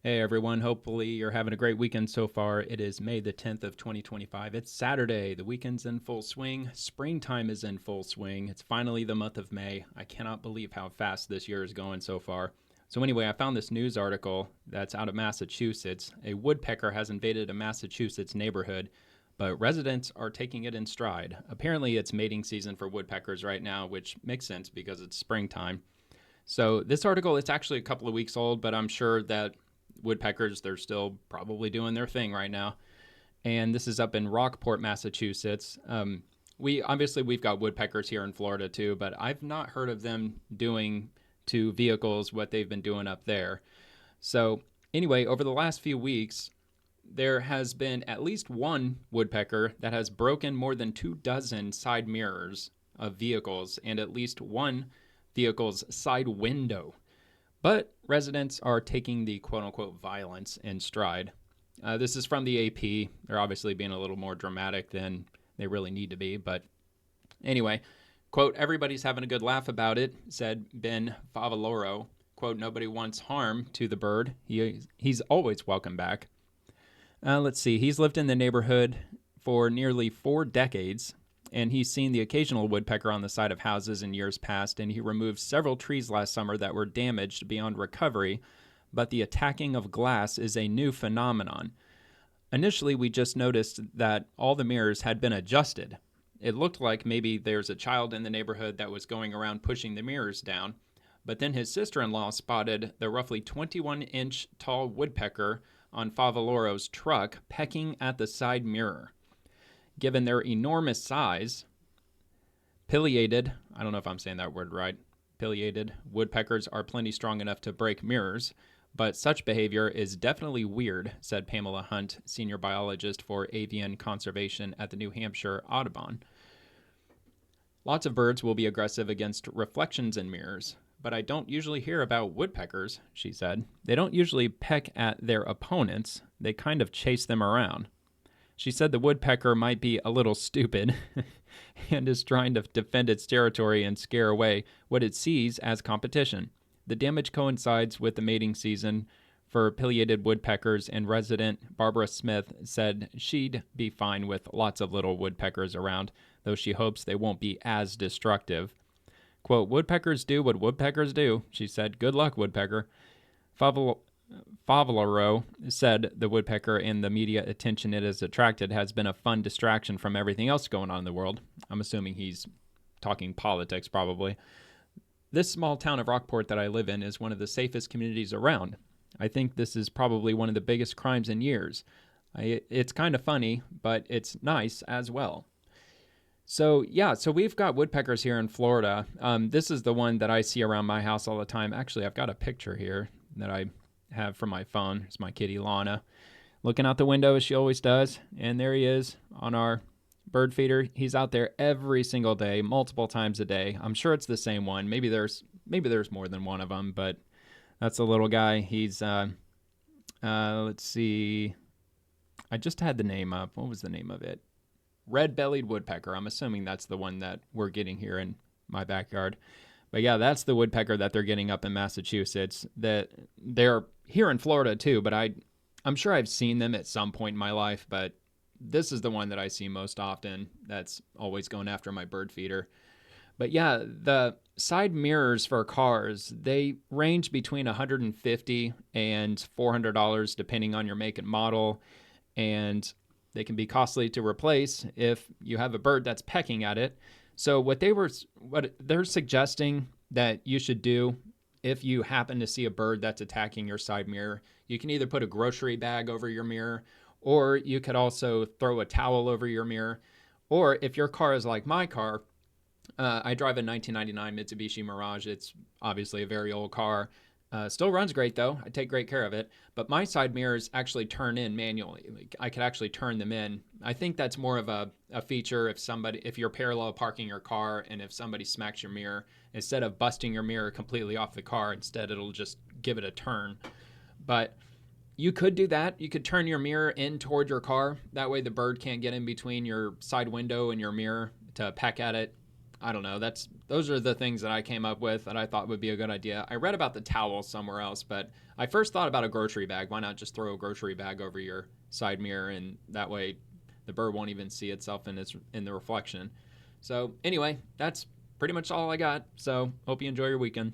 Hey everyone, hopefully you're having a great weekend so far. It is May the 10th of 2025. It's Saturday. The weekend's in full swing. Springtime is in full swing. It's finally the month of May. I cannot believe how fast this year is going so far. So anyway, I found this news article that's out of Massachusetts. A woodpecker has invaded a Massachusetts neighborhood, but residents are taking it in stride. Apparently it's mating season for woodpeckers right now, which makes sense because it's springtime. So this article, it's actually a couple of weeks old, but I'm sure that woodpeckers, they're still probably doing their thing right now. And this is up in Rockport, Massachusetts. We've got woodpeckers here in Florida too, but I've not heard of them doing to vehicles what they've been doing up there. So anyway, over the last few weeks, there has been at least one woodpecker that has broken more than 2 dozen side mirrors of vehicles and at least one vehicle's side window. But residents are taking the quote unquote violence in stride. This is from the AP. They're obviously being a little more dramatic than they really need to be. But anyway, quote, everybody's having a good laugh about it, said Ben Favaloro. Quote, nobody wants harm to the bird. He's always welcome back. Let's see. He's lived in the neighborhood for nearly 4 decades, and he's seen the occasional woodpecker on the side of houses in years past, and he removed several trees last summer that were damaged beyond recovery, but the attacking of glass is a new phenomenon. Initially, we just noticed that all the mirrors had been adjusted. It looked like maybe there's a child in the neighborhood that was going around pushing the mirrors down, but then his sister-in-law spotted the roughly 21-inch tall woodpecker on Favaloro's truck pecking at the side mirror. Given their enormous size, pileated, I don't know if I'm saying that word right, pileated woodpeckers are plenty strong enough to break mirrors, but such behavior is definitely weird, said Pamela Hunt, senior biologist for avian conservation at the New Hampshire Audubon. Lots of birds will be aggressive against reflections in mirrors, but I don't usually hear about woodpeckers, she said. They don't usually peck at their opponents, they kind of chase them around. She said the woodpecker might be a little stupid and is trying to defend its territory and scare away what it sees as competition. The damage coincides with the mating season for pileated woodpeckers, and resident Barbara Smith said she'd be fine with lots of little woodpeckers around, though she hopes they won't be as destructive. Quote, woodpeckers do what woodpeckers do, she said. Good luck, woodpecker. Favaloro said the woodpecker and the media attention it has attracted has been a fun distraction from everything else going on in the world. I'm assuming he's talking politics, probably. This small town of Rockport that I live in is one of the safest communities around. I think this is probably one of the biggest crimes in years. It's kind of funny, but it's nice as well. So we've got woodpeckers here in Florida. This is the one that I see around my house all the time. Actually, I've got a picture here that I have from my phone. It's my kitty Lana looking out the window as she always does. And there he is on our bird feeder. He's out there every single day, multiple times a day. I'm sure it's the same one. Maybe there's more than one of them, but that's a little guy. He's let's see. I just had the name up. What was the name of it? Red-bellied woodpecker. I'm assuming that's the one that we're getting here in my backyard. But yeah, that's the woodpecker that they're getting up in Massachusetts. That they're here in Florida too, but I'm sure I've seen them at some point in my life, but this is the one that I see most often. That's always going after my bird feeder. But yeah, the side mirrors for cars, they range between $150 and $400 depending on your make and model, and they can be costly to replace if you have a bird that's pecking at it. So what they're suggesting that you should do if you happen to see a bird that's attacking your side mirror, you can either put a grocery bag over your mirror, or you could also throw a towel over your mirror. Or if your car is like my car, I drive a 1999 Mitsubishi Mirage. It's obviously a very old car. Still runs great though. I take great care of it. But my side mirrors actually turn in manually. Like, I could actually turn them in. I think that's more of a feature if you're parallel parking your car and if somebody smacks your mirror, instead of busting your mirror completely off the car, instead it'll just give it a turn. But you could do that. You could turn your mirror in toward your car. That way the bird can't get in between your side window and your mirror to peck at it I don't know. Those are the things that I came up with that I thought would be a good idea. I read about the towel somewhere else, but I first thought about a grocery bag. Why not just throw a grocery bag over your side mirror, and that way the bird won't even see itself in the reflection. So anyway, that's pretty much all I got. So hope you enjoy your weekend.